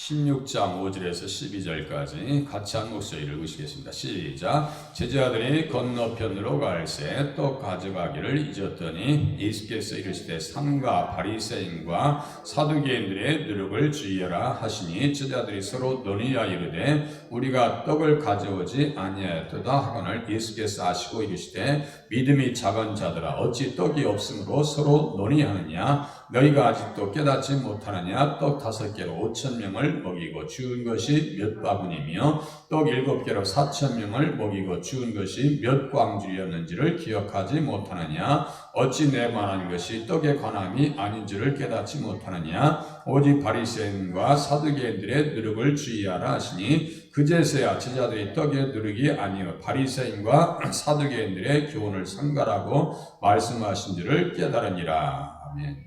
16장 5절에서 12절까지 같이 한 목소리를 읽으시겠습니다. 시작. 제자들이 건너편으로 갈새 떡 가져가기를 잊었더니 예수께서 이르시되 삼가 바리새인과 사두개인들의 누룩을 주의하라 하시니 제자들이 서로 논의하여 이르되 우리가 떡을 가져오지 아니하였도다 하거늘 예수께서 아시고 이르시되 믿음이 작은 자들아 어찌 떡이 없으므로 서로 논의하느냐 너희가 아직도 깨닫지 못하느냐 떡 5개로 5,000명을 먹이고 주운 것이 몇 바구니며 떡 7개로 4,000명을 먹이고 주운 것이 몇 광줄이었는지를 기억하지 못하느냐 어찌 내 말한 것이 떡에 관함이 아닌 줄을 깨닫지 못하느냐 오직 바리새인과 사두개인들의 누룩을 주의하라 하시니 그제서야 제자들이 떡의 누룩이 아니요 바리새인과 사두개인들의 교훈을 삼가라고 말씀하신 줄을 깨달으니라. 아멘.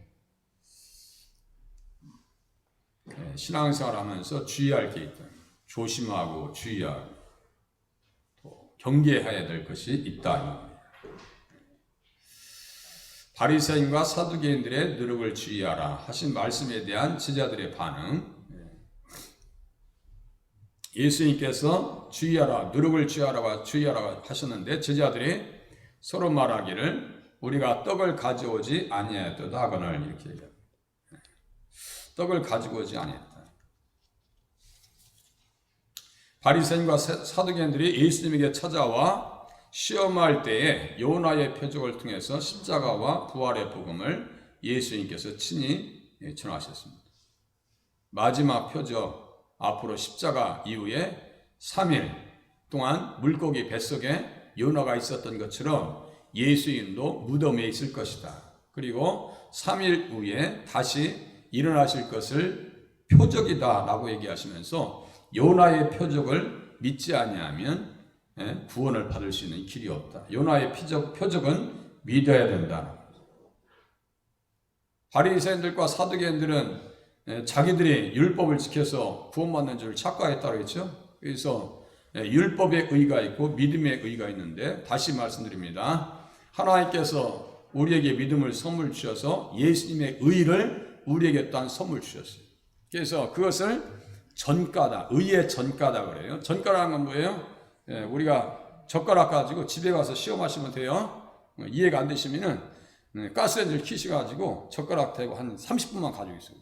신앙생활하면서 주의할 게 있다. 조심하고 주의하고 또 경계해야 될 것이 있다. 바리새인과 사두개인들의 누룩을 주의하라 하신 말씀에 대한 제자들의 반응. 예수님께서 주의하라, 누룩을 주의하라고 하셨는데 제자들이 서로 말하기를 우리가 떡을 가져오지 아니하였도다 하거늘 이렇게 얘기합니다. 떡을 가지고 오지 아니했다. 바리새인과 사두개인들이 예수님에게 찾아와 시험할 때에 요나의 표적을 통해서 십자가와 부활의 복음을 예수님께서 친히 전하셨습니다. 마지막 표적 앞으로 십자가 이후에 3일 동안 물고기 뱃속에 요나가 있었던 것처럼 예수님도 무덤에 있을 것이다. 그리고 3일 후에 다시 일어나실 것을 표적이다 라고 얘기하시면서 요나의 표적을 믿지 아니하면 구원을 받을 수 있는 길이 없다. 요나의 표적은 믿어야 된다. 바리새인들과 사두개인들은 자기들이 율법을 지켜서 구원받는 줄 착각했다고 했죠. 그래서 율법의 의가 있고 믿음의 의가 있는데 다시 말씀드립니다. 하나님께서 우리에게 믿음을 선물 주셔서 예수님의 의를 우리에게 또한 선물 주셨어요. 그래서 그것을 전가다, 의의 전가다 그래요. 전가라는 건 뭐예요? 우리가 젓가락 가지고 집에 가서 시험하시면 돼요. 이해가 안 되시면은 가스레인지를 켜셔가지고 젓가락 대고 한 30분만 가지고 있어요.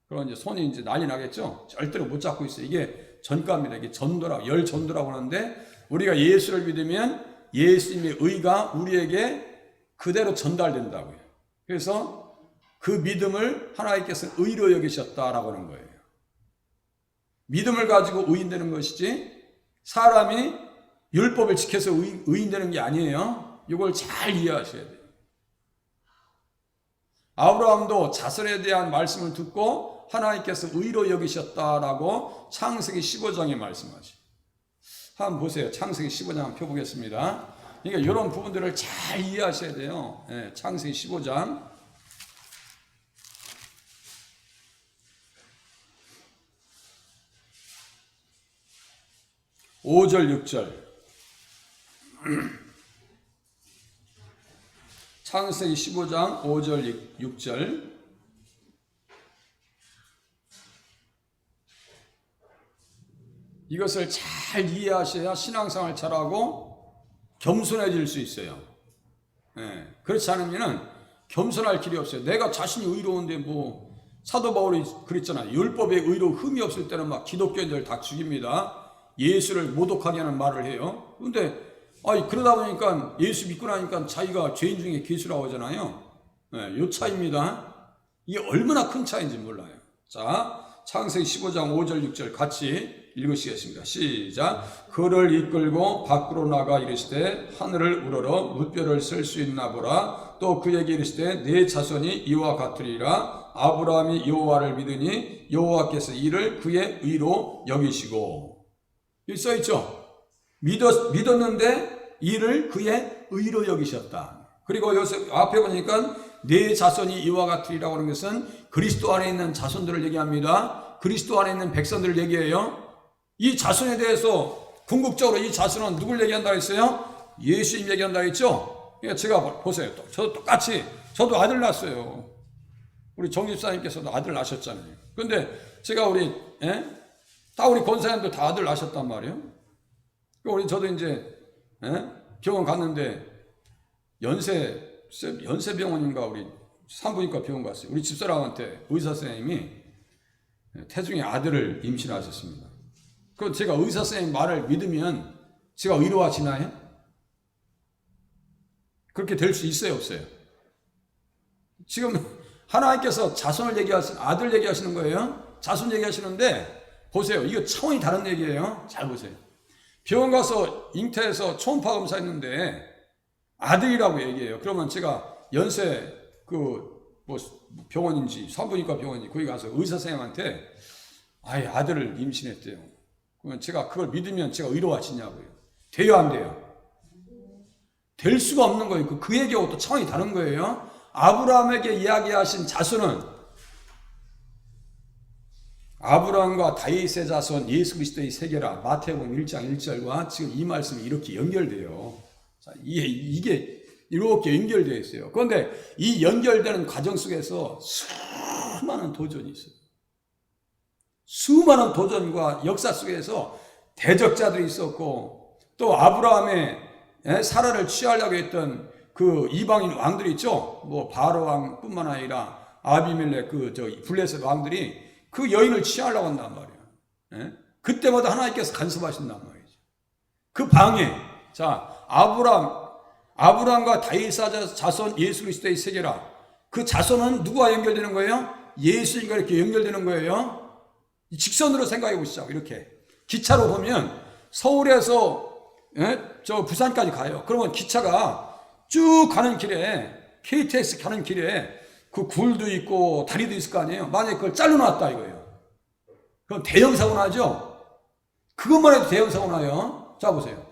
그럼 이제 손이 이제 난리 나겠죠? 절대로 못 잡고 있어요. 이게 전가입니다. 이게 전도라고, 열 전도라고 하는데 우리가 예수를 믿으면 예수님의 의가 우리에게 그대로 전달된다고요. 그래서 그 믿음을 하나님께서 의로 여기셨다라고 하는 거예요. 믿음을 가지고 의인되는 것이지 사람이 율법을 지켜서 의인되는 게 아니에요. 이걸 잘 이해하셔야 돼요. 아브라함도 자손에 대한 말씀을 듣고 하나님께서 의로 여기셨다라고 창세기 15장에 말씀하죠. 한번 보세요. 창세기 15장 한번 펴보겠습니다. 그러니까 이런 부분들을 잘 이해하셔야 돼요. 창세기 15장 5절 6절 창세기 15장 5절 6절 이것을 잘 이해하셔야 신앙생활 잘하고 겸손해질 수 있어요. 그렇지 않으면 겸손할 길이 없어요. 내가 자신이 의로운데 뭐 사도 바울이 그랬잖아요. 율법에 의로 흠이 없을 때는 막 기독교인들 다 죽입니다. 예수를 모독하게 하는 말을 해요. 그런데 그러다 보니까 예수 믿고 나니까 자기가 죄인 중에 괴수라고 하잖아요. 요 차이입니다. 이게 얼마나 큰 차이인지 몰라요. 자, 창세기 15장 5절 6절 같이 읽으시겠습니다. 시작. 그를 이끌고 밖으로 나가 이르시되 하늘을 우러러 무뼈를 쓸 수 있나 보라. 또 그에게 이르시되 내 자손이 이와 같으리라. 아브라함이 여호와를 믿으니 여호와께서 이를 그의 의로 여기시고. 여기 써있죠. 믿었는데 이를 그의 의로 여기셨다. 그리고 여기서 앞에 보니까 내 자손이 이와 같으리라고 하는 것은 그리스도 안에 있는 자손들을 얘기합니다. 그리스도 안에 있는 백성들을 얘기해요. 이 자손에 대해서 궁극적으로 이 자손은 누굴 얘기한다고 했어요? 예수님 얘기한다고 했죠. 제가 보세요. 저도 똑같이 저도 아들 낳았어요. 우리 정집사님께서도 아들 낳으셨잖아요. 근데 제가 다 우리 권사님도 다 아들 낳으셨단 말이에요. 저도 이제 병원 갔는데 연세병원인가 우리 산부인과 병원 갔어요. 우리 집사람한테 의사 선생님이 태중에 아들을 임신하셨습니다. 그럼 제가 의사 선생님 말을 믿으면 제가 의로워지나요? 그렇게 될 수 있어요, 없어요? 지금 하나님께서 자손을 얘기하시는, 아들 얘기하시는 거예요. 자손 얘기하시는데 보세요. 이거 차원이 다른 얘기예요. 잘 보세요. 병원 가서 잉태해서 초음파 검사했는데 아들이라고 얘기해요. 그러면 제가 연세 병원인지 산부인과 병원인지 거기 가서 의사 선생님한테 아들을 임신했대요. 그러면 제가 그걸 믿으면 제가 의로워지냐고요. 돼요, 안 돼요? 될 수가 없는 거예요. 그 얘기하고 또 차원이 다른 거예요. 아브라함에게 이야기하신 자손은 아브라함과 다윗의 자손 예수 그리스도의 세계라. 마태복음 1장 1절과 지금 이 말씀이 이렇게 연결돼요. 자, 이게 이렇게 연결되어 있어요. 그런데 이 연결되는 과정 속에서 수많은 도전이 있어요. 수많은 도전과 역사 속에서 대적자들이 있었고, 또 아브라함의 사라를 취하려고 했던 그 이방인 왕들이 있죠. 바로 왕뿐만 아니라 아비멜렉 블레셋 왕들이 그 여인을 취하려고 한단 말이에요. 그때마다 하나님께서 간섭하신단 말이죠. 그 방에 아브라함과 다윗의 자손 예수 그리스도의 세계라. 그 자손은 누구와 연결되는 거예요? 예수님과 이렇게 연결되는 거예요. 직선으로 생각해 보시죠. 이렇게 기차로 보면 서울에서 부산까지 가요. 그러면 기차가 쭉 가는 길에 KTX 가는 길에 그 굴도 있고 다리도 있을 거 아니에요. 만약에 그걸 잘라놨다 이거예요. 그럼 대형 사고 나죠. 그것만 해도 대형 사고 나요. 자 보세요.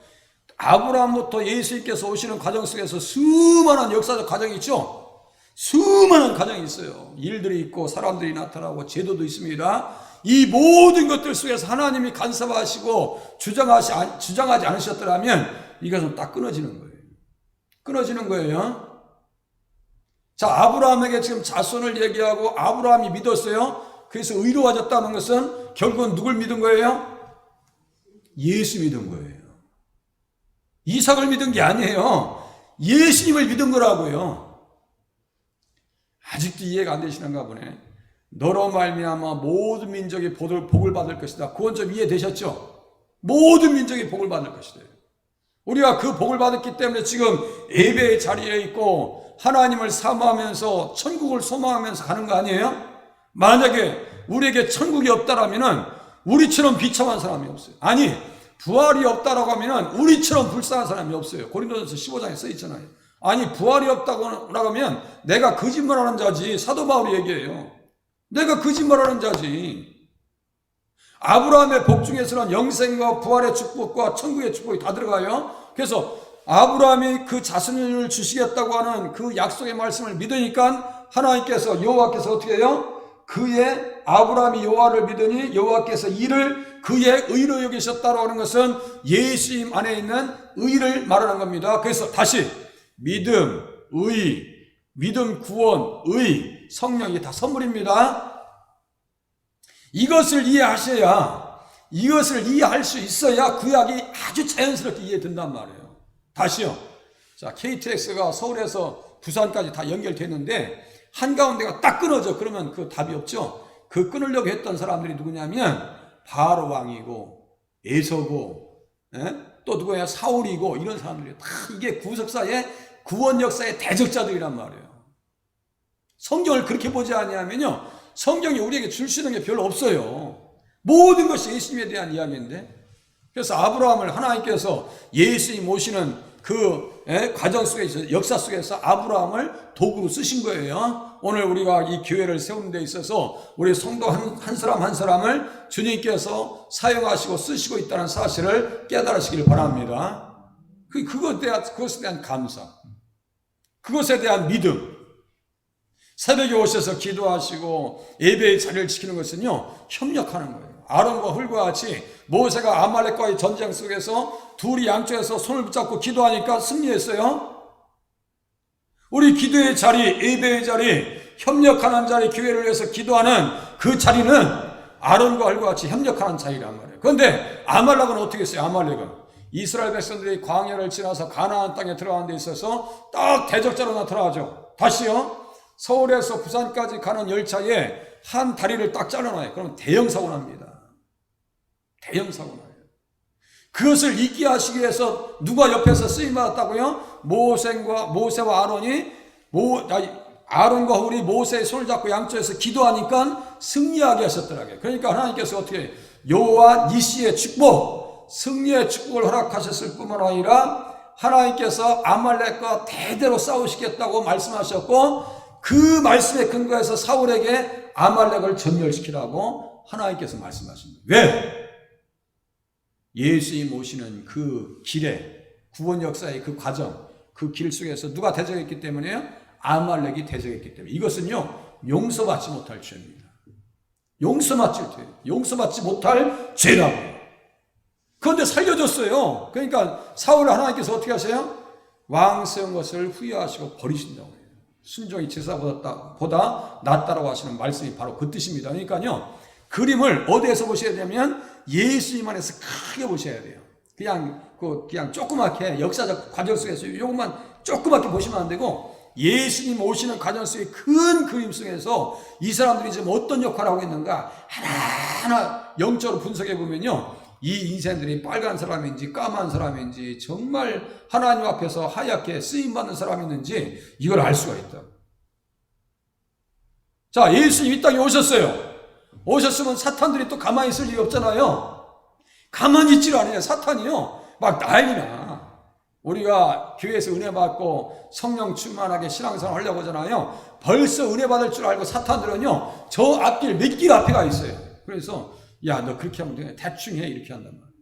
아브라함부터 예수님께서 오시는 과정 속에서 수많은 역사적 과정이 있죠. 수많은 과정이 있어요. 일들이 있고 사람들이 나타나고 제도도 있습니다. 이 모든 것들 속에서 하나님이 간섭하시고 주장하지 않으셨더라면 이것은 딱 끊어지는 거예요. 끊어지는 거예요. 자, 아브라함에게 지금 자손을 얘기하고 아브라함이 믿었어요. 그래서 의로워졌다는 것은 결국은 누굴 믿은 거예요? 예수 믿은 거예요. 이삭을 믿은 게 아니에요. 예수님을 믿은 거라고요. 아직도 이해가 안 되시는가 보네. 너로 말미암아 모든 민족이 복을 받을 것이다. 그건 좀 이해되셨죠? 모든 민족이 복을 받을 것이다. 우리가 그 복을 받았기 때문에 지금 예배의 자리에 있고 하나님을 사모하면서 천국을 소망하면서 가는 거 아니에요? 만약에 우리에게 천국이 없다라면 우리처럼 비참한 사람이 없어요. 아니, 부활이 없다라고 하면 우리처럼 불쌍한 사람이 없어요. 고린도전서 15장에 써 있잖아요. 아니, 부활이 없다고 하면 내가 거짓말하는 자지. 사도 바울이 얘기해요. 내가 거짓말하는 자지. 아브라함의 복 중에서는 영생과 부활의 축복과 천국의 축복이 다 들어가요. 그래서 아브라함이 그 자손을 주시겠다고 하는 그 약속의 말씀을 믿으니까 하나님께서 여호와께서 어떻게 해요? 아브라함이 여호와를 믿으니 여호와께서 이를 그의 의로 여기셨다고 하는 것은 예수님 안에 있는 의를 말하는 겁니다. 그래서 다시 믿음, 구원, 의, 성령이 다 선물입니다. 이것을 이해할 수 있어야 구약이 아주 자연스럽게 이해된단 말이에요. 다시요. 자, KTX가 서울에서 부산까지 다 연결됐는데 한가운데가 딱 끊어져. 그러면 그 답이 없죠. 그 끊으려고 했던 사람들이 누구냐면 바로 왕이고 에서고 또 누구야? 사울이고 이런 사람들이 다 이게 구원 역사의 대적자들이란 말이에요. 성경을 그렇게 보지 않냐면요, 성경이 우리에게 줄 수 있는 게 별로 없어요. 모든 것이 예수님에 대한 이야기인데, 그래서 아브라함을 하나님께서 예수님 모시는 그 과정 속에서, 역사 속에서 아브라함을 도구로 쓰신 거예요. 오늘 우리가 이 교회를 세우는 데 있어서 우리 성도 한 사람 한 사람을 주님께서 사용하시고 쓰시고 있다는 사실을 깨달으시길 바랍니다. 그것에 대한 감사, 그것에 대한 믿음. 새벽에 오셔서 기도하시고 예배의 자리를 지키는 것은요, 협력하는 거예요. 아론과 훌과 같이 모세가 아말렉과의 전쟁 속에서 둘이 양쪽에서 손을 붙잡고 기도하니까 승리했어요. 우리 기도의 자리, 예배의 자리, 협력하는 자리, 교회를 위해서 기도하는 그 자리는 아론과 헐과 같이 협력하는 자리란 말이에요. 그런데 아말렉은 어떻게 했어요? 아말렉은 이스라엘 백성들이 광야를 지나서 가나안 땅에 들어가는 데 있어서 딱 대적자로 나타나죠. 다시요, 서울에서 부산까지 가는 열차에 한 다리를 딱 잘라놔요. 그러면 대형 사고 납니다. 대형 사고 나요. 그것을 잊게 하시기 위해서 누가 옆에서 쓰임받았다고요? 모세와 아론이 아론과 훌이 모세의 손을 잡고 양쪽에서 기도하니까 승리하게 하셨더라고요. 그러니까 하나님께서 어떻게 여호와 니시의 축복, 승리의 축복을 허락하셨을 뿐만 아니라 하나님께서 아말렉과 대대로 싸우시겠다고 말씀하셨고, 그 말씀에 근거해서 사울에게 아말렉을 전멸시키라고 하나님께서 말씀하십니다. 왜? 예수님 오시는 그 길에, 구원 역사의 그 과정, 그 길 속에서 누가 대적했기 때문에요? 아말렉이 대적했기 때문에. 이것은요, 용서받지 못할 죄입니다. 용서받지 못할 죄라고요. 그런데 살려줬어요. 그러니까 사울을 하나님께서 어떻게 하세요? 왕 세운 것을 후회하시고 버리신다고 해요. 순종이 제사보다 낫다라고 하시는 말씀이 바로 그 뜻입니다. 그러니까요, 그림을 어디에서 보셔야 되냐면 예수님 안에서 크게 보셔야 돼요. 그냥 조그맣게 역사적 과정 속에서 이것만 조그맣게 보시면 안 되고, 예수님 오시는 과정 속의 큰 그림 속에서 이 사람들이 지금 어떤 역할을 하고 있는가 하나하나 영적으로 분석해 보면요, 이 인생들이 빨간 사람인지 까만 사람인지 정말 하나님 앞에서 하얗게 쓰임받는 사람이었는지 이걸 알 수가 있다. 자, 예수님 이 땅에 오셨으면 사탄들이 또 가만히 있을 리가 없잖아요. 가만히 있질 않아요. 사탄이요, 막 난리나. 우리가 교회에서 은혜 받고 성령 충만하게 신앙생활 하려고 하잖아요. 벌써 은혜 받을 줄 알고 사탄들은요, 저 앞길 몇 길 앞에 가 있어요. 그래서 야, 너 그렇게 하면 돼, 대충 해, 이렇게 한단 말이에요.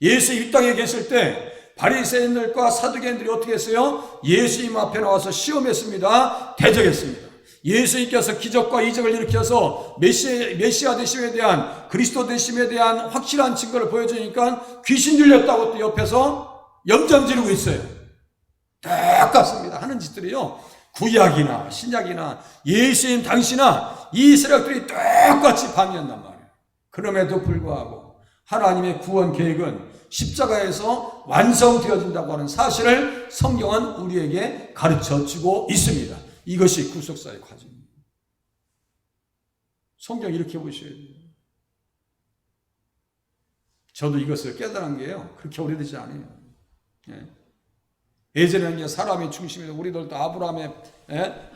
예수 이 땅에 계실 때 바리새인들과 사두개인들이 어떻게 했어요? 예수님 앞에 나와서 시험했습니다. 대적했습니다. 예수님께서 기적과 이적을 일으켜서 메시아 되심에 대한, 그리스도 되심에 대한 확실한 증거를 보여주니까 귀신 들렸다고 또 옆에서 염장 지르고 있어요. 똑같습니다. 하는 짓들이요, 구약이나 신약이나 예수님 당시나 이 세력들이 똑같이 반의한단 말이에요. 그럼에도 불구하고 하나님의 구원 계획은 십자가에서 완성되어진다고 하는 사실을 성경은 우리에게 가르쳐주고 있습니다. 이것이 구속사의 과정입니다. 성경 이렇게 보셔야 돼요. 저도 이것을 깨달은 게요, 그렇게 오래되지 않아요. 예전에는 사람이 중심이다. 우리들도 아브라함의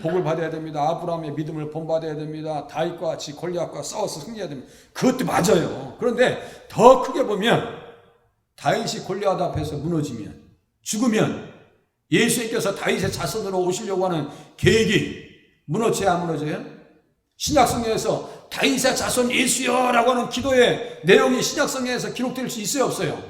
복을 받아야 됩니다. 아브라함의 믿음을 본받아야 됩니다. 다윗과 같이 골리앗과 싸워서 승리해야 됩니다. 그것도 맞아요. 그런데 더 크게 보면 다윗이 골리앗 앞에서 무너지면, 죽으면 예수님께서 다윗의 자손으로 오시려고 하는 계획이 무너져야 안 무너져요? 신약성경에서 다윗의 자손 예수여라고 하는 기도의 내용이 신약성경에서 기록될 수 있어요, 없어요?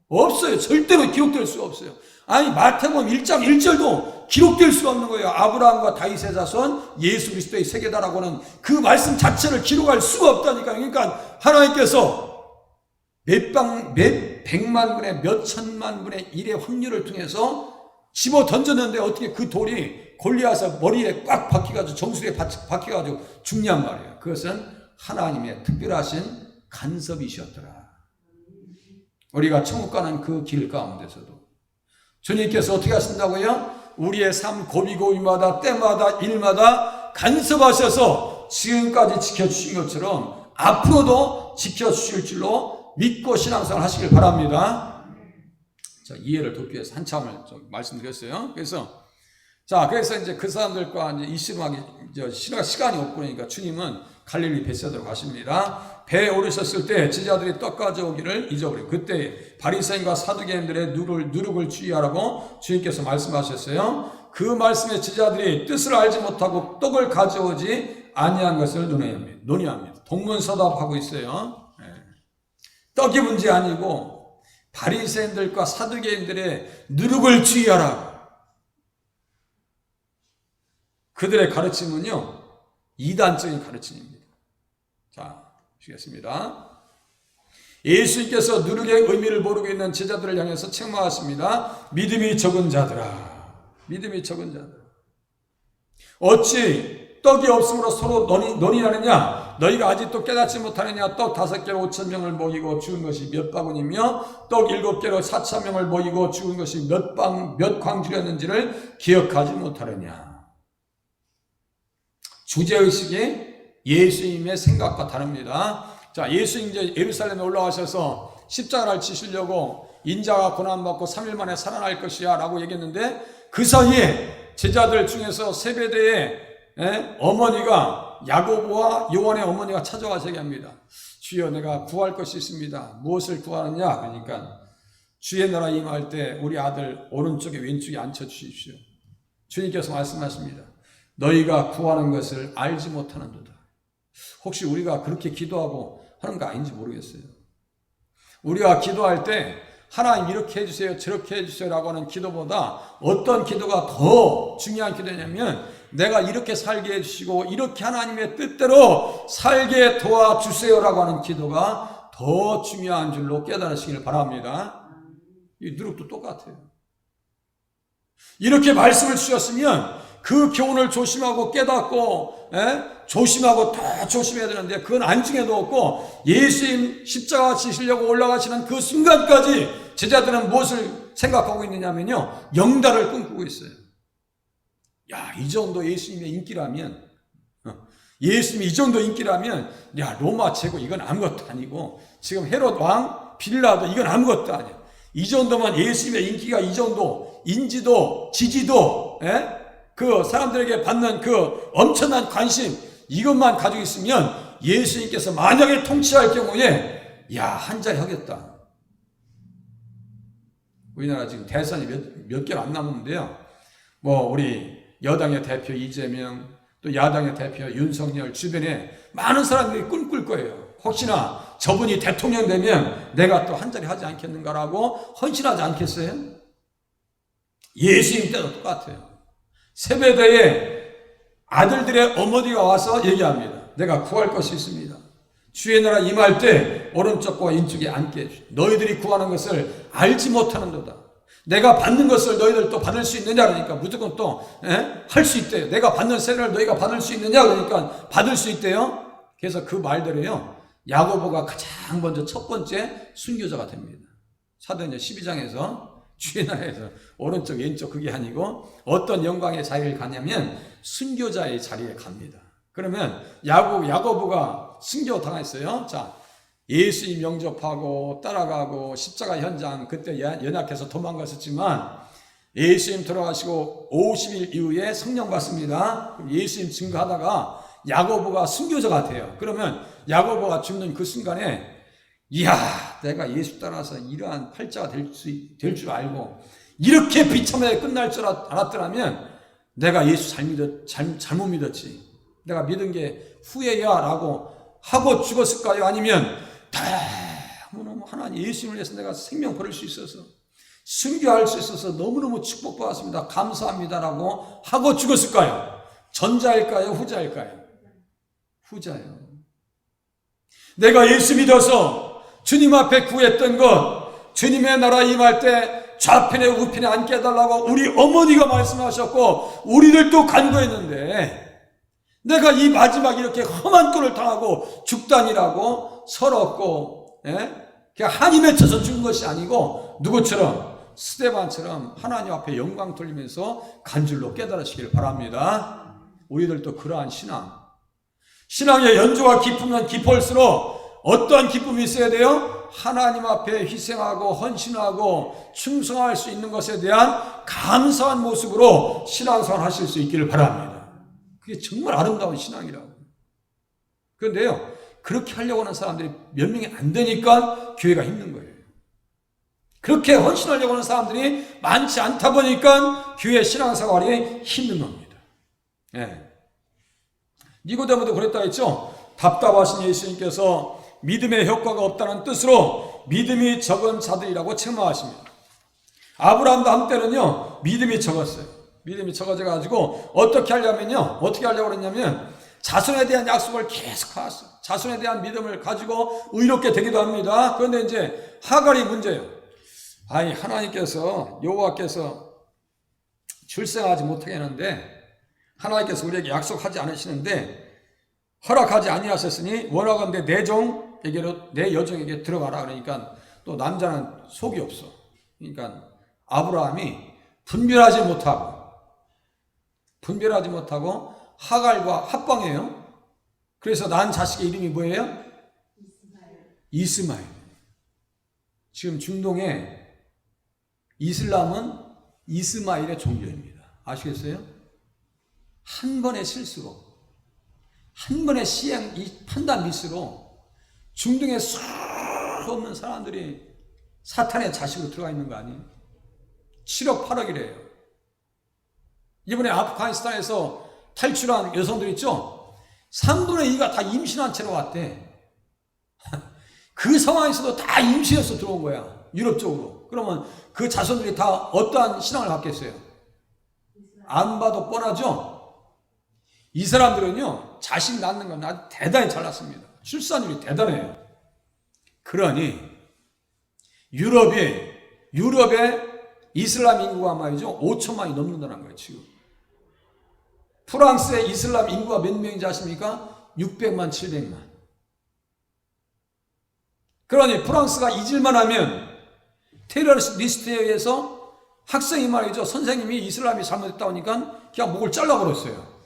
없어요. 절대로 기록될 수가 없어요. 아니, 마태복음 1장 1절도 기록될 수가 없는 거예요. 아브라함과 다윗의 자손 예수 그리스도의 세계다라고 하는 그 말씀 자체를 기록할 수가 없다니까요. 그러니까 하나님께서 몇 백만 분의 몇 천만 분의 1의 확률을 통해서 집어 던졌는데 어떻게 그 돌이 골리앗의 머리에 꽉 박혀가지고 정수리에 박혀가지고 죽냔 말이에요. 그것은 하나님의 특별하신 간섭이셨더라. 우리가 천국 가는 그 길 가운데서도 주님께서 어떻게 하신다고요? 우리의 삶 고비고비마다 때마다 일마다 간섭하셔서 지금까지 지켜주신 것처럼 앞으로도 지켜주실 줄로 믿고 신앙생활 하시길 바랍니다. 자, 이해를 돕기 위해서 한참을 좀 말씀드렸어요. 그래서 이제 그 사람들과 이제 이시름하기 시간이 없고 그러니까 주님은 갈릴리 벳세다로 가십니다. 배에 오르셨을 때 제자들이 떡 가져오기를 잊어버려요. 그때 바리새인과 사두개인들의 누룩을 주의하라고 주님께서 말씀하셨어요. 그 말씀에 제자들이 뜻을 알지 못하고 떡을 가져오지 아니한 것을 논의합니다. 동문서답하고 있어요. 떡이 문제 아니고 바리새인들과 사두개인들의 누룩을 주의하라. 그들의 가르침은요, 이단적인 가르침입니다. 자, 보시겠습니다. 예수님께서 누룩의 의미를 모르고 있는 제자들을 향해서 책망하십니다. 믿음이 적은 자들아, 믿음이 적은 자들아, 어찌 떡이 없으므로 서로 논의하느냐? 너희가 아직도 깨닫지 못하느냐? 떡 5개로 5,000명을 먹이고 죽은 것이 몇 바구니며 떡 7개로 4,000명을 먹이고 죽은 것이 몇 광주렸는지를 기억하지 못하느냐? 주제의식이 예수님의 생각과 다릅니다. 자, 예수님 이제 예루살렘에 올라가셔서 십자가를 지시려고 인자가 고난받고 3일 만에 살아날 것이야 라고 얘기했는데, 그 사이에 제자들 중에서 세베대의 어머니가, 야고보와 요한의 어머니가 찾아와서 얘기합니다. 주여, 내가 구할 것이 있습니다. 무엇을 구하느냐? 그러니까 주의 나라 임할 때 우리 아들 오른쪽에 왼쪽에 앉혀주십시오. 주님께서 말씀하십니다. 너희가 구하는 것을 알지 못하는도다. 혹시 우리가 그렇게 기도하고 하는 거 아닌지 모르겠어요. 우리가 기도할 때 하나님 이렇게 해주세요, 저렇게 해주세요 라고 하는 기도보다 어떤 기도가 더 중요한 기도냐면, 내가 이렇게 살게 해주시고 이렇게 하나님의 뜻대로 살게 도와주세요 라고 하는 기도가 더 중요한 줄로 깨달으시길 바랍니다. 이 누룩도 똑같아요. 이렇게 말씀을 주셨으면 그 교훈을 조심하고 깨닫고 조심하고 더 조심해야 되는데, 그건 안중에도 없고 예수님 십자가 지시려고 올라가시는 그 순간까지 제자들은 무엇을 생각하고 있느냐면요, 영달을 꿈꾸고 있어요. 야, 이 정도 예수님의 인기라면, 예수님이 이 정도 인기라면, 야, 로마 최고 이건 아무것도 아니고, 지금 헤롯 왕 빌라도 이건 아무것도 아니야. 이 정도면 예수님의 인기가 이 정도, 인지도, 지지도, 그 사람들에게 받는 그 엄청난 관심, 이것만 가지고 있으면 예수님께서 만약에 통치할 경우에, 야, 한 자리 하겠다. 우리나라 지금 대선이 몇 개가 안 남았는데요. 우리 여당의 대표 이재명, 또 야당의 대표 윤석열 주변에 많은 사람들이 꿈꿀 거예요. 혹시나 저분이 대통령 되면 내가 또 한 자리 하지 않겠는가라고 헌신하지 않겠어요? 예수님 때도 똑같아요. 세베대의 아들들의 어머니가 와서 얘기합니다. 내가 구할 것이 있습니다. 주의 나라 임할 때 오른쪽과 왼쪽에 앉게 해주시오. 너희들이 구하는 것을 알지 못하는도다. 내가 받는 것을 너희들 또 받을 수 있느냐? 그러니까 무조건 또 할 수 있대요. 내가 받는 세례를 너희가 받을 수 있느냐? 그러니까 받을 수 있대요. 그래서 그 말대로요, 야고보가 가장 먼저 첫 번째 순교자가 됩니다. 사도행전 12장에서 주의 나라에서 오른쪽 왼쪽 그게 아니고 어떤 영광의 자리를 가냐면 순교자의 자리에 갑니다. 그러면 야고보가 순교 당했어요. 자, 예수님 영접하고 따라가고 십자가 현장, 그때 연약해서 도망갔었지만 예수님 돌아가시고 50일 이후에 성령 받습니다. 예수님 증거하다가 야고보가 순교자가 돼요. 그러면 야고보가 죽는 그 순간에, 이야, 내가 예수 따라서 이러한 팔자가 될 줄 알고 이렇게 비참하게 끝날 줄 알았더라면 내가 예수 잘못 믿었지. 내가 믿은 게 후회야 라고 하고 죽었을까요? 아니면 너무너무 하나님 예수님을 위해서 내가 생명 버릴 수 있어서, 순교할 수 있어서 너무너무 축복받았습니다, 감사합니다 라고 하고 죽었을까요? 전자일까요? 후자일까요? 후자요. 내가 예수 믿어서 주님 앞에 구했던 것, 주님의 나라 임할 때 좌편에 우편에 앉게 해달라고 우리 어머니가 말씀하셨고 우리들도 간구했는데, 내가 이 마지막 이렇게 험한 꼴을 당하고 죽다니라고 서럽고, 그냥 한이 맺혀서 죽은 것이 아니고 누구처럼, 스데반처럼 하나님 앞에 영광 돌리면서 간 줄로 깨달으시길 바랍니다. 우리들도 그러한 신앙의 연주가 깊으면 깊을수록 어떠한 기쁨이 있어야 돼요? 하나님 앞에 희생하고 헌신하고 충성할 수 있는 것에 대한 감사한 모습으로 신앙생활 하실 수 있기를 바랍니다. 그게 정말 아름다운 신앙이라고. 그런데요, 그렇게 하려고 하는 사람들이 몇 명이 안 되니까 교회가 힘든 거예요. 그렇게 헌신하려고 하는 사람들이 많지 않다 보니까 교회 신앙생활이 힘든 겁니다. 니고데모도 그랬다 했죠. 답답하신 예수님께서 믿음의 효과가 없다는 뜻으로 믿음이 적은 자들이라고 책망하십니다. 아브라함도 한때는요, 믿음이 적었어요. 믿음이 적어져가지고 어떻게 하려고 그랬냐면 자손에 대한 약속을 계속 하셨어요. 자손에 대한 믿음을 가지고 의롭게 되기도 합니다. 그런데 이제 하갈이 문제예요. 하나님께서, 여호와께서 출생하지 못하게 하는데 하나님께서 우리에게 약속하지 않으시는데 허락하지 아니하셨으니 원하건대 내 여종에게 들어가라. 그러니까 또 남자는 속이 없어. 그러니까 아브라함이 분별하지 못하고 하갈과 합방해요. 그래서 낳은 자식의 이름이 뭐예요? 이스마엘. 지금 중동에 이슬람은 이스마엘의 종교입니다. 아시겠어요? 한 번의 실수로, 한 번의 이 판단 미스로 중동에 수 없는 사람들이 사탄의 자식으로 들어가 있는 거 아니에요? 7억 8억이래요. 이번에 아프가니스탄에서 탈출한 여성들 있죠? 3분의 2가 다 임신한 채로 왔대. 그 상황에서도 다 임신해서 들어온 거야. 유럽 쪽으로. 그러면 그 자손들이 다 어떠한 신앙을 갖겠어요? 안 봐도 뻔하죠? 이 사람들은요, 자식 낳는 건 아주 대단히 잘났습니다. 출산율이 대단해요. 그러니 유럽의 이슬람 인구가 말이죠, 5천만이 넘는다는 거예요, 지금. 프랑스의 이슬람 인구가 몇 명인지 아십니까? 600만, 700만. 그러니 프랑스가 잊을만 하면 테러리스트에 의해서 학생이 말이죠, 선생님이 이슬람이 잘못했다 보니까 그냥 목을 잘라버렸어요.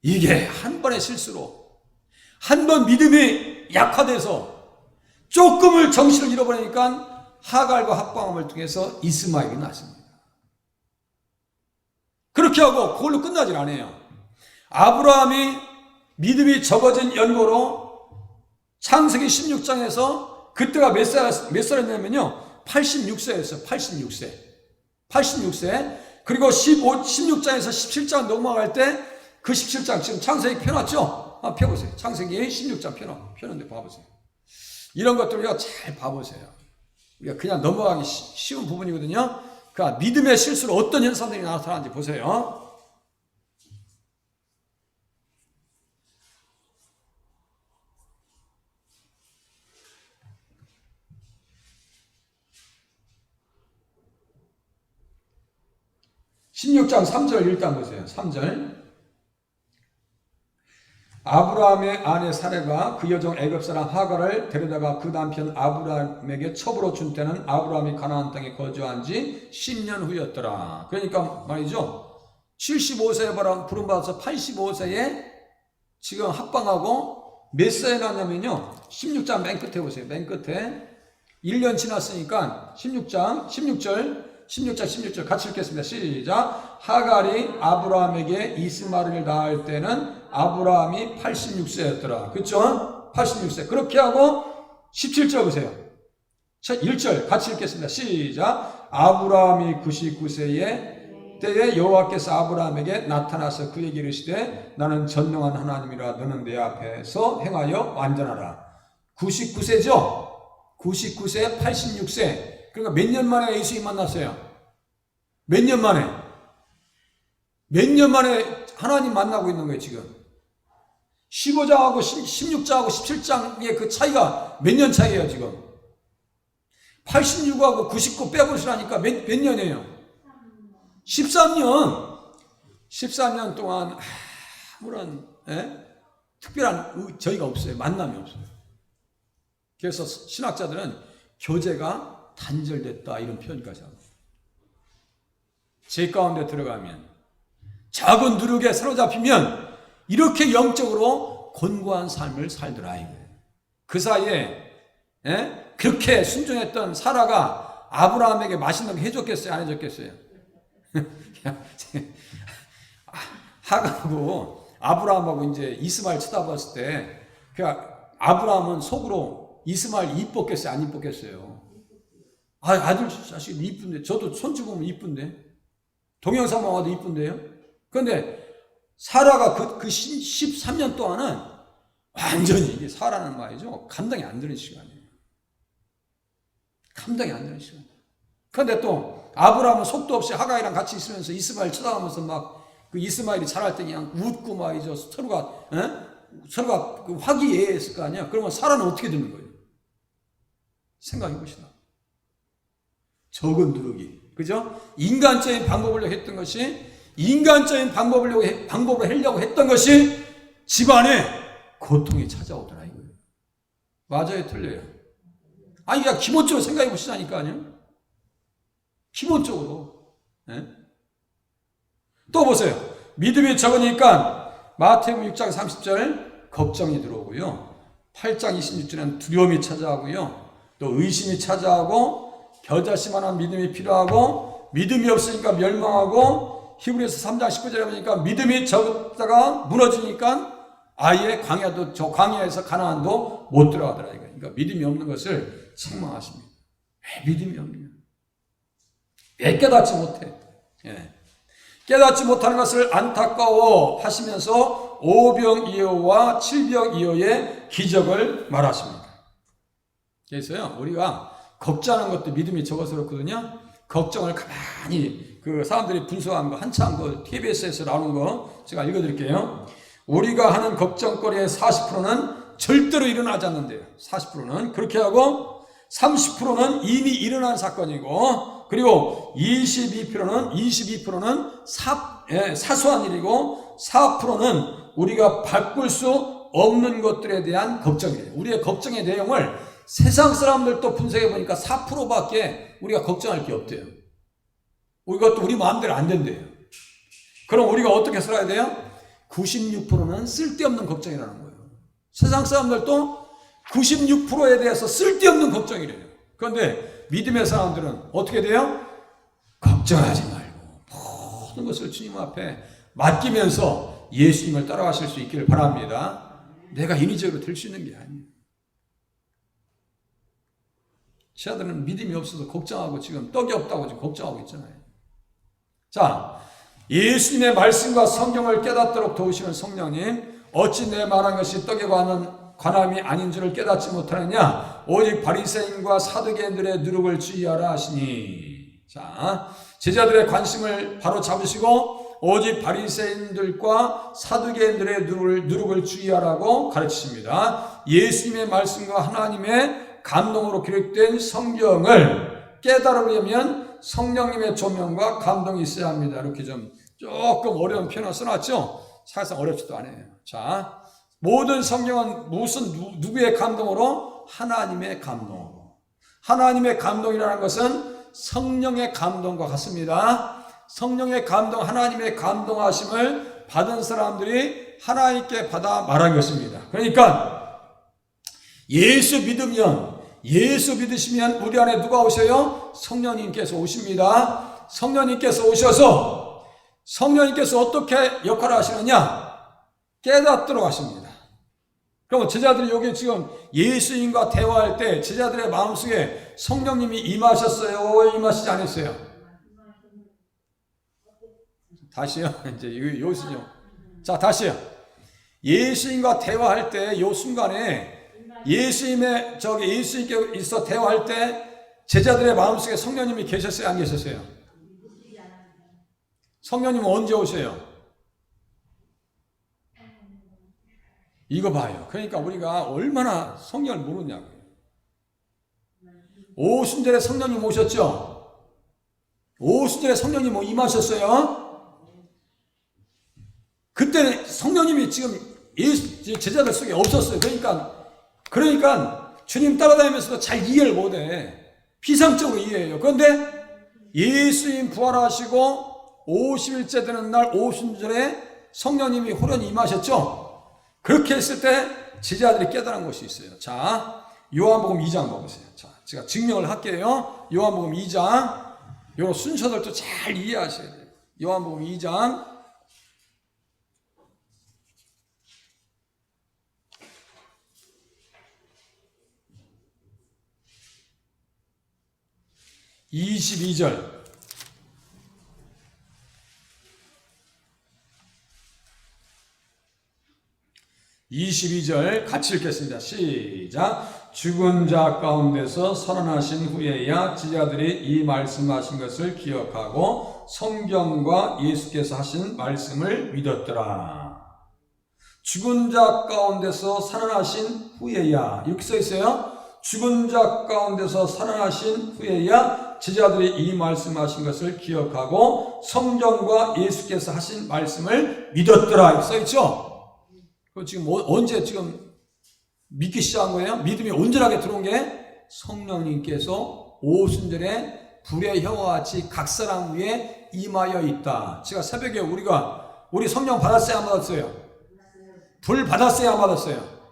이게 한 번의 실수로, 한 번 믿음이 약화돼서 조금을 정신을 잃어버리니까 하갈과 합방함을 통해서 이스마엘이 났습니다. 그렇게 하고 그걸로 끝나질 않아요. 아브라함이 믿음이 적어진 연고로 창세기 16장에서 그때가 몇 살이냐면요, 86세였어요. 86세. 그리고 16장에서 17장 넘어갈 때 그 17장 지금 창세기 펴놨죠? 펴보세요. 창세기 16장 펴는데 봐보세요. 이런 것들을요, 잘 봐보세요. 우리가 그냥 넘어가기 쉬운 부분이거든요. 그러니까 믿음의 실수로 어떤 현상들이 나타나는지 보세요. (16장) 3절 일단 보세요. 3절. 아브라함의 아내 사레가 그 여종 애굽 사람 하갈을 데려다가 그 남편 아브라함에게 첩으로 준 때는 아브라함이 가나안 땅에 거주한 지 10년 후였더라. 그러니까 말이죠, 75세에 부름받아서 85세에 지금 합방하고 몇 세에 났냐면요, 16장 맨 끝에 보세요. 맨 끝에 1년 지났으니까 16절 같이 읽겠습니다. 시작. 하갈이 아브라함에게 이스마엘을 낳을 때는 아브라함이 86세였더라. 그렇죠? 86세. 그렇게 하고 17절 보세요. 1절 같이 읽겠습니다. 시작. 아브라함이 99세에 때에 여호와께서 아브라함에게 나타나서 그에게 이르시되 나는 전능한 하나님이라 너는 내 앞에서 행하여 완전하라. 99세죠? 99세, 86세. 그러니까 몇 년 만에 예수님 만났어요? 몇 년 만에 하나님 만나고 있는 거예요, 지금. 15장하고 16장하고 17장의 그 차이가 몇 년 차이예요, 지금? 86하고 99 빼보시라니까 몇 년이에요? 13년 동안 아무런 특별한 저희가 없어요. 만남이 없어요. 그래서 신학자들은 교제가 단절됐다 이런 표현까지 합니다. 제 가운데 들어가면, 작은 누룩에 사로잡히면 이렇게 영적으로 곤고한 삶을 살더라 이거예요. 그 사이에 그렇게 순종했던 사라가 아브라함에게 맛있는 거 해줬겠어요? 안 해줬겠어요? 하가고 아브라함하고 이제 이스마엘 쳐다봤을 때, 그러니까 아브라함은 속으로 이스마엘 이뻤겠어요? 안 이뻤겠어요? 아들 자식 이쁜데, 저도 손주 보면 이쁜데, 동영상만 와도 이쁜데요? 그런데 사라가 그 13년 동안은 완전히, 이게 사라는 말이죠, 감당이 안 되는 시간이에요. 감당이 안 되는 시간. 그런데 또 아브라함은 속도 없이 하갈이랑 같이 있으면서 이스마엘 쳐다보면서 막 그 이스마엘이 자랄 때 그냥 웃고 말이죠. 서로가 그 화기애애했을 거 아니야. 그러면 사라는 어떻게 되는 거예요? 생각해 보시다. 적은 누룩이 그죠? 인간적인 방법으로 했던 것이, 인간적인 방법으로 하려고 했던 것이 집안에 고통이 찾아오더라 이거예요. 맞아요, 틀려요? 아니, 그냥 기본적으로 생각해 보시자니까요. 기본적으로. 네? 또 보세요. 믿음이 적으니까 마태복음 6장 30절 걱정이 들어오고요. 8장 26절에는 두려움이 찾아오고요. 또 의심이 찾아오고 겨자씨만한 믿음이 필요하고 믿음이 없으니까 멸망하고 히브리서 3장 19절에 보니까 믿음이 적다가 무너지니까 아예 광야에서 가나안도 못 들어가더라. 그러니까 믿음이 없는 것을 책망하십니다. 왜 믿음이 없느냐? 왜 깨닫지 못해? 예. 깨닫지 못하는 것을 안타까워 하시면서 5병이어와 7병이어의 기적을 말하십니다. 그래서요, 우리가 걱정하는 것도 믿음이 적어서 그렇거든요. 걱정을 가만히 사람들이 분석한 거 한참 TBS에서 나오는 거 제가 읽어드릴게요. 우리가 하는 걱정거리의 40%는 절대로 일어나지 않는데요. 40%는 그렇게 하고 30%는 이미 일어난 사건이고, 그리고 22%는 사소한 일이고, 4%는 우리가 바꿀 수 없는 것들에 대한 걱정이에요. 우리의 걱정의 내용을 세상 사람들도 분석해 보니까 4%밖에 우리가 걱정할 게 없대요. 이것도 우리 마음대로 안 된대요. 그럼 우리가 어떻게 살아야 돼요? 96%는 쓸데없는 걱정이라는 거예요. 세상 사람들도 96%에 대해서 쓸데없는 걱정이래요. 그런데 믿음의 사람들은 어떻게 돼요? 걱정하지 말고 모든 것을 주님 앞에 맡기면서 예수님을 따라가실 수 있기를 바랍니다. 내가 인위적으로 될 수 있는 게 아니에요. 제자들은 믿음이 없어서 걱정하고 지금 떡이 없다고 지금 걱정하고 있잖아요. 자, 예수님의 말씀과 성경을 깨닫도록 도우시는 성령님, 어찌 내 말한 것이 떡에 관함이 아닌 줄을 깨닫지 못하느냐? 오직 바리새인과 사두개인들의 누룩을 주의하라 하시니. 자, 제자들의 관심을 바로 잡으시고 오직 바리새인들과 사두개인들의 누룩을 주의하라고 가르치십니다. 예수님의 말씀과 하나님의 감동으로 기록된 성경을 깨달으려면 성령님의 조명과 감동이 있어야 합니다. 이렇게 좀 조금 어려운 표현을 써놨죠? 사실상 어렵지도 않아요. 자, 모든 성경은 누구의 감동으로? 하나님의 감동으로. 하나님의 감동이라는 것은 성령의 감동과 같습니다. 성령의 감동, 하나님의 감동하심을 받은 사람들이 하나님께 받아 말한 것입니다. 그러니까 예수 믿으시면 우리 안에 누가 오셔요? 성령님께서 오십니다. 성령님께서 오셔서 성령님께서 어떻게 역할을 하시느냐? 깨닫도록 하십니다. 그럼 제자들이 여기 지금 예수님과 대화할 때 제자들의 마음속에 성령님이 임하셨어요? 임하시지 않았어요? 다시요. 이제 요시죠. 자, 다시요. 예수님과 대화할 때 요 순간에 예수님께 있어 대화할 때 제자들의 마음속에 성령님이 계셨어요? 안 계셨어요? 성령님은 언제 오세요? 이거 봐요. 그러니까 우리가 얼마나 성령을 모르냐고요. 오순절에 성령님 오셨죠? 오순절에 성령님 임하셨어요? 그때는 성령님이 지금 제자들 속에 없었어요. 그러니까 주님 따라다니면서도 잘 이해를 못해. 피상적으로 이해해요. 그런데 예수님 부활하시고 50일째 되는 날 오순절에 성령님이 호련히 임하셨죠? 그렇게 했을 때 제자들이 깨달은 것이 있어요. 자, 요한복음 2장 보세요. 자, 제가 증명을 할게요. 요한복음 2장. 요 순서들도 잘 이해하셔야 돼요. 요한복음 2장. (22절) 22절 같이 읽겠습니다. 시작. 죽은 자 가운데서 살아나신 후에야 제자들이 이 말씀하신 것을 기억하고 성경과 예수께서 하신 말씀을 믿었더라. 죽은 자 가운데서 살아나신 후에야, 이렇게 써 있어요. 죽은 자 가운데서 살아나신 후에야 제자들이 이 말씀하신 것을 기억하고 성경과 예수께서 하신 말씀을 믿었더라 이렇게 써있죠. 지금 언제 지금 믿기 시작한 거예요? 믿음이 온전하게 들어온 게 성령님께서 오순절에 불의 혀와 같이 각 사람 위에 임하여 있다. 제가 새벽에 우리 성령 받았어요? 안 받았어요? 불 받았어요? 안 받았어요?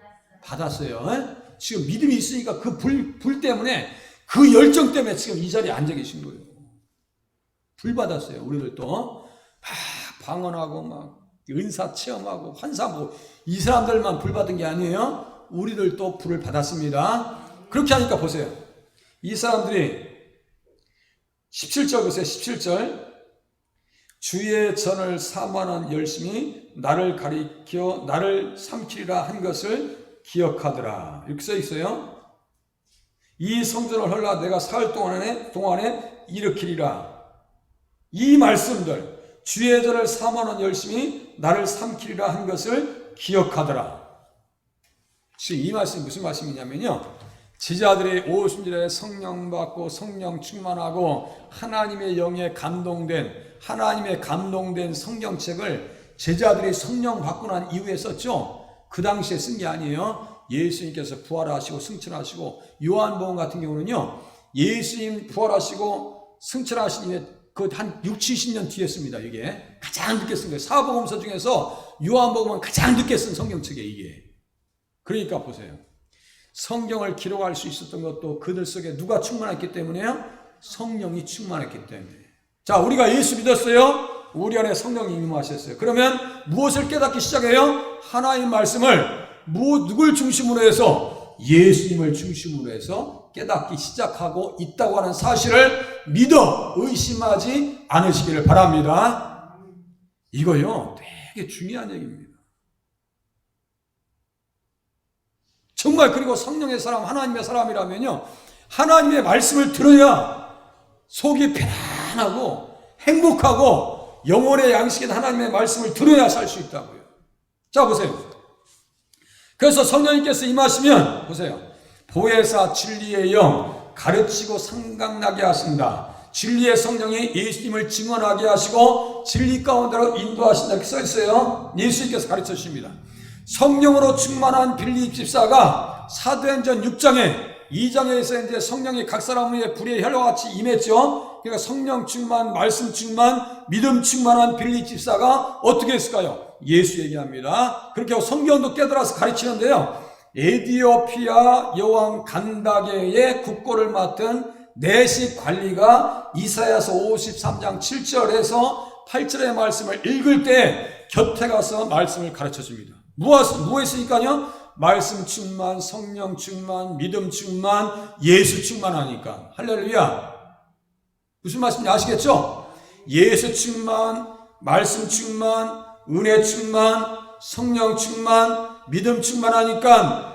받았어요. 에? 지금 믿음이 있으니까 그 불 때문에 그 열정 때문에 지금 이 자리에 앉아 계신 거예요. 불 받았어요. 우리들도 막 방언하고 막 은사 체험하고 환사하고 이 사람들만 불 받은 게 아니에요. 우리들도 불을 받았습니다. 그렇게 하니까 보세요. 이 사람들이 17절 보세요. 17절 주의 전을 사모하는 열심히 나를 가리켜 나를 삼키리라 한 것을 기억하더라. 이렇게 써 있어요. 이 성전을 헐라 내가 사흘 동안에 일으키리라. 이 말씀들 주의 전을 사모하는 열심히 나를 삼키리라 한 것을 기억하더라. 지금 이 말씀이 무슨 말씀이냐면요. 제자들이 오순절에 성령 받고 성령 충만하고 하나님의 영에 감동된 성경책을 제자들이 성령 받고 난 이후에 썼죠. 그 당시에 쓴 게 아니에요. 예수님께서 부활하시고 승천하시고 요한복음 같은 경우는요. 예수님 부활하시고 승천하신 이후에 그 한 60-70년 뒤에 씁니다. 이게 가장 늦게 쓴 거예요. 사복음서 중에서 요한복음은 가장 늦게 쓴 성경책이에요. 이게. 그러니까 보세요. 성경을 기록할 수 있었던 것도 그들 속에 누가 충만했기 때문에요? 성령이 충만했기 때문에. 자, 우리가 예수 믿었어요. 우리 안에 성령이 임하셨어요. 그러면 무엇을 깨닫기 시작해요? 하나님 말씀을 누굴 중심으로 해서? 예수님을 중심으로 해서 깨닫기 시작하고 있다고 하는 사실을 믿어 의심하지 않으시기를 바랍니다. 이거요 되게 중요한 얘기입니다. 정말. 그리고 성령의 사람, 하나님의 사람이라면요, 하나님의 말씀을 들어야 속이 편안하고 행복하고 영혼의 양식인 하나님의 말씀을 들어야 살 수 있다고요. 자, 보세요. 그래서 성령님께서 임하시면 보세요. 보혜사 진리의 영 가르치고 생각나게 하신다. 진리의 성령이 예수님을 증언하게 하시고 진리 가운데로 인도하신다. 이렇게 써 있어요. 예수님께서 가르쳐 주십니다. 성령으로 충만한 빌립 집사가 사도행전 2장에서 이제 성령이 각 사람 위에 불의 혈과 같이 임했죠. 그러니까 성령 충만, 말씀 충만, 믿음 충만한 빌립 집사가 어떻게 했을까요? 예수 얘기합니다. 그렇게 하고 성경도 깨달아서 가르치는데요. 에디오피아 여왕 간다게의 국고를 맡은 내식 관리가 이사야서 53장 7절에서 8절의 말씀을 읽을 때 곁에 가서 말씀을 가르쳐 줍니다. 뭐 했으니까요? 말씀 충만, 성령 충만, 믿음 충만, 예수 충만하니까. 할렐루야. 무슨 말씀인지 아시겠죠? 예수 충만, 말씀 충만, 은혜 충만, 성령 충만, 믿음 충만하니까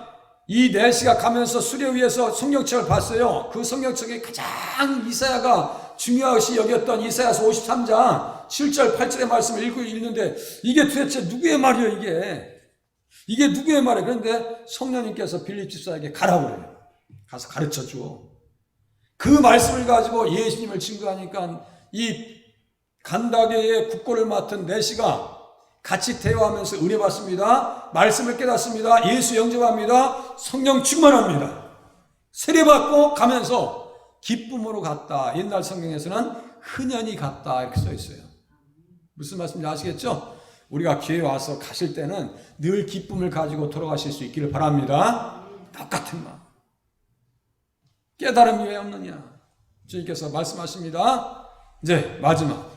이 내시가 가면서 수레 위에서 성경책을 봤어요. 그 성경책에 가장 이사야가 중요하시 여겼던 이사야서 53장 7절 8절의 말씀을 읽는데 이게 도대체 누구의 말이에요? 이게 누구의 말이에요? 그런데 성령님께서 빌립 집사에게 가라고 그래요. 가서 가르쳐줘. 그 말씀을 가지고 예수님을 증거하니까 이 간다게의 국고를 맡은 내시가 같이 대화하면서 은혜 받습니다. 말씀을 깨닫습니다. 예수 영접합니다. 성령 충만합니다. 세례받고 가면서 기쁨으로 갔다. 옛날 성경에서는 흔연히 갔다 이렇게 써 있어요. 무슨 말씀인지 아시겠죠? 우리가 교회 와서 가실 때는 늘 기쁨을 가지고 돌아가실 수 있기를 바랍니다. 똑같은 마음. 깨달음이 왜 없느냐? 주님께서 말씀하십니다. 이제 마지막.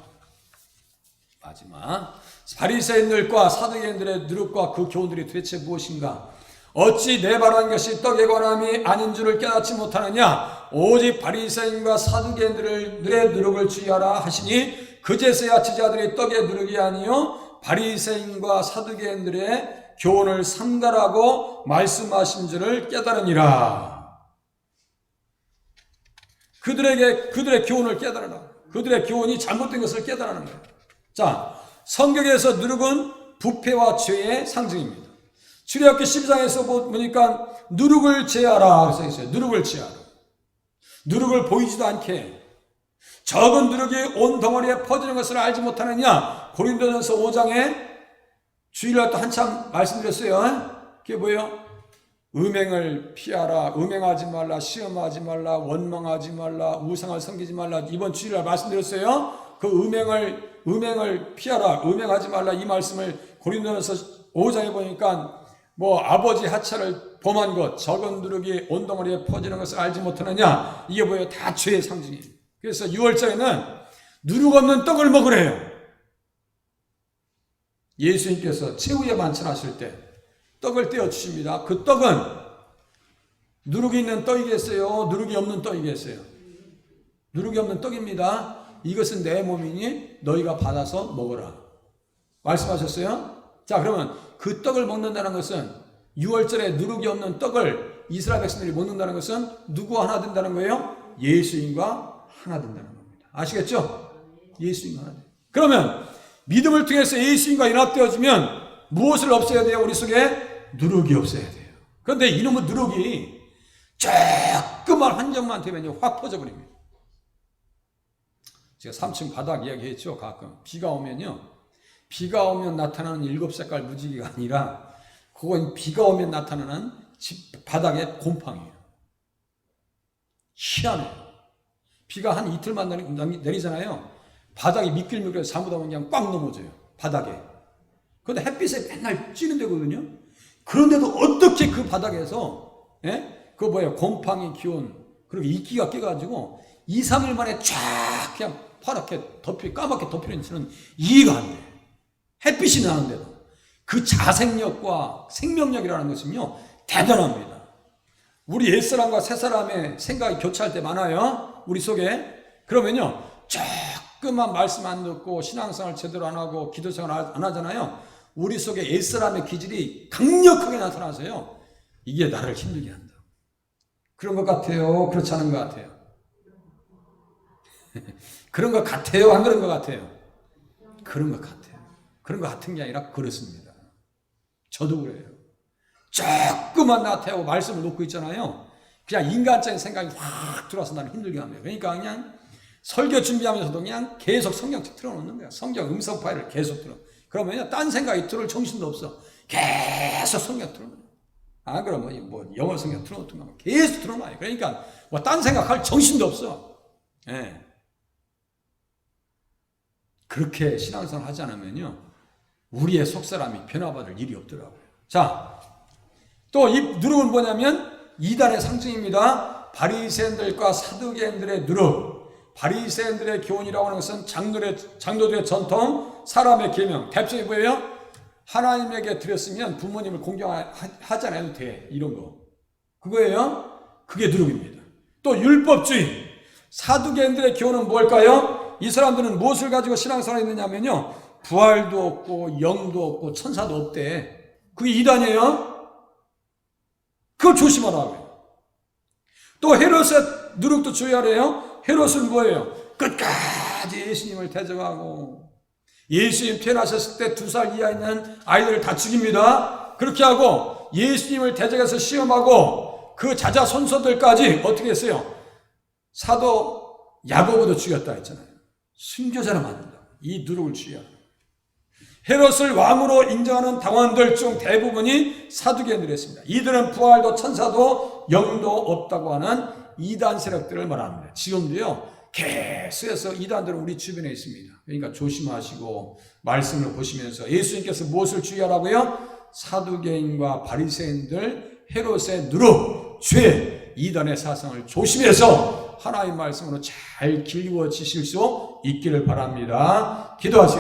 바리새인들과 사두개인들의 누룩과 그 교훈들이 도대체 무엇인가? 어찌 내 말한 것이 떡에 관함이 아닌 줄을 깨닫지 못하느냐? 오직 바리새인과 사두개인들의 누룩을 주의하라 하시니 그제서야 제자들이 떡의 누룩이 아니요 바리새인과 사두개인들의 교훈을 상달하고 말씀하신 줄을 깨달으니라. 그들의 교훈을 깨달으라. 그들의 교훈이 잘못된 것을 깨달으는 거예요. 자, 성경에서 누룩은 부패와 죄의 상징입니다. 출애굽기 12장에서 보니까 누룩을 제하라 그래서 있어요. 누룩을 제하라. 누룩을 보이지도 않게 적은 누룩이 온 덩어리에 퍼지는 것을 알지 못하느냐. 고린도전서 5장에 주일날 또 한참 말씀드렸어요. 그게 뭐예요? 음행을 피하라, 음행하지 말라, 시험하지 말라, 원망하지 말라, 우상을 섬기지 말라. 이번 주일날 말씀드렸어요. 그 음행을 피하라, 음행하지 말라, 이 말씀을 고린도전서 5장에 보니까 뭐 아버지 하차를 범한 것, 적은 누룩이 온 덩어리에 퍼지는 것을 알지 못하느냐. 이게 뭐예요? 다 죄의 상징이에요. 그래서 6월절에는 누룩 없는 떡을 먹으래요. 예수님께서 최후의 만찬하실 때 떡을 떼어 주십니다. 그 떡은 누룩이 있는 떡이겠어요? 누룩이 없는 떡이겠어요? 누룩이 없는 떡입니다. 이것은 내 몸이니 너희가 받아서 먹어라. 말씀하셨어요? 자, 그러면 그 떡을 먹는다는 것은 6월절에 누룩이 없는 떡을 이스라엘 백성들이 먹는다는 것은 누구와 하나 된다는 거예요? 예수님과 하나 된다는 겁니다. 아시겠죠? 예수님과 하나 된다. 그러면 믿음을 통해서 예수님과 연합되어지면 무엇을 없애야 돼요? 우리 속에 누룩이 없어야 돼요. 그런데 이놈의 누룩이 조그만 환경만 되면 확 퍼져버립니다. 제가 3층 바닥 이야기했죠. 가끔 비가 오면요, 비가 오면 나타나는 7색깔 무지개가 아니라 그건 비가 오면 나타나는 집 바닥의 곰팡이에요. 희한해요. 비가 한 이틀만 내리잖아요. 바닥이 미끌미끌해서 잘못하면 그냥 꽉 넘어져요. 바닥에. 그런데 햇빛에 맨날 찌는 데거든요. 그런데도 어떻게 그 바닥에서 그거 뭐예요? 곰팡이 기온, 그리고 이끼가 껴가지고 2, 3일 만에 쫙 그냥 파랗게 까맣게 덮이는지는 이해가 안 돼요. 햇빛이 나는데도. 그 자생력과 생명력이라는 것은요, 대단합니다. 우리 옛사람과 새사람의 생각이 교차할 때 많아요. 우리 속에. 그러면요, 조금만 말씀 안 듣고 신앙생활 제대로 안 하고 기도생활 안 하잖아요. 우리 속에 옛사람의 기질이 강력하게 나타나서요, 이게 나를 힘들게 한다. 그런 것 같아요? 그렇지 않은 것 같아요? 그런 것 같아요? 안 그런 것 같아요? 그런 것 같아요. 그런 것 같은 게 아니라 그렇습니다. 저도 그래요. 조금만 나타나고 말씀을 놓고 있잖아요. 그냥 인간적인 생각이 확 들어와서 나를 힘들게 합니다. 그러니까 그냥 설교 준비하면서도 그냥 계속 성경책 틀어놓는 거야. 성경 음성 파일을 계속 틀어. 그러면 딴 생각이 들을 정신도 없어. 계속 성경 틀어놔요. 아, 그러면 뭐 영어 성경 틀어놓든가 계속 틀어놔요. 그러니까 뭐 딴 생각할 정신도 없어. 예. 그렇게 신앙생활 하지 않으면요, 우리의 속사람이 변화받을 일이 없더라고요. 자, 또 이 누룩은 뭐냐면 이단의 상징입니다. 바리새인들과 사두개인들의 누룩. 바리새인들의 교훈이라고 하는 것은 장로들의 전통, 사람의 계명. 대표적인 뭐예요? 하나님에게 드렸으면 부모님을 공경하지 않아도 돼. 이런 거. 그거예요. 그게 누룩입니다. 또 율법주의. 사두개인들의 교훈은 뭘까요? 이 사람들은 무엇을 가지고 신앙생활을 했느냐면요, 부활도 없고 영도 없고 천사도 없대. 그게 이단이에요. 그걸 조심하라고요. 또 헤롯의 누룩도 주의하래요. 헤롯은 뭐예요? 끝까지 예수님을 대적하고 예수님 태어나셨을 때 2살 이하 있는 아이들을 다 죽입니다. 그렇게 하고 예수님을 대적해서 시험하고 그 자자손손들까지 어떻게 했어요? 사도 야고보도 죽였다 했잖아요. 순교자를 만든다. 이 누룩을 주의하라. 헤롯을 왕으로 인정하는 당원들 중 대부분이 사두개인들이었습니다. 이들은 부활도 천사도 영도 없다고 하는 이단 세력들을 말합니다. 지금도요, 계속해서 이단들은 우리 주변에 있습니다. 그러니까 조심하시고 말씀을 보시면서 예수님께서 무엇을 주의하라고요? 사두개인과 바리새인들, 헤롯의 누룩, 죄, 이단의 사상을 조심해서 하나님의 말씀으로 잘 길워지실 수 있기를 바랍니다. 기도하세요.